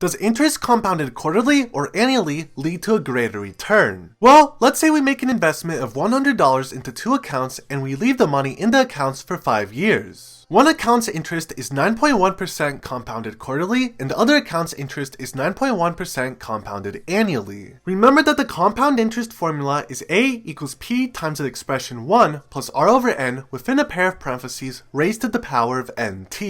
Does interest compounded quarterly or annually lead to a greater return? Well, let's say we make an investment of $100 into two accounts and we leave the money in the accounts for 5 years. One account's interest is 9.1% compounded quarterly, and the other account's interest is 9.1% compounded annually. Remember that the compound interest formula is A equals P times the expression 1 plus R over N within a pair of parentheses raised to the power of NT.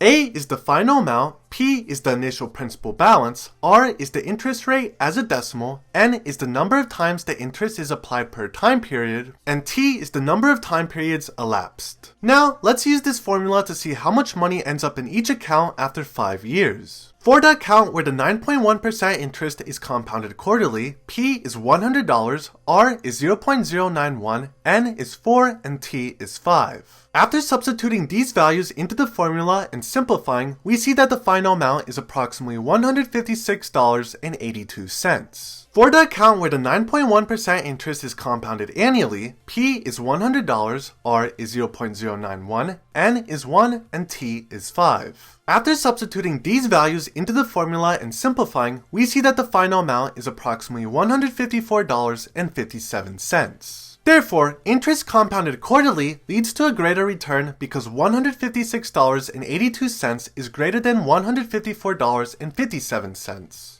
A is the final amount, P is the initial principal balance, R is the interest rate as a decimal, N is the number of times the interest is applied per time period, and T is the number of time periods elapsed. Now, let's use this formula to see how much money ends up in each account after 5 years. For the account where the 9.1% interest is compounded quarterly, P is $100, R is 0.091, N is 4, and T is 5. After substituting these values into the formula and simplifying, we see that the final amount is approximately $156.82. For the account where the 9.1% interest is compounded annually, P is $100, R is 0.091, N is 1, and T is 5. After substituting these values into the formula and simplifying, we see that the final amount is approximately $154.57. Therefore, interest compounded quarterly leads to a greater return because $156.82 is greater than $154.57.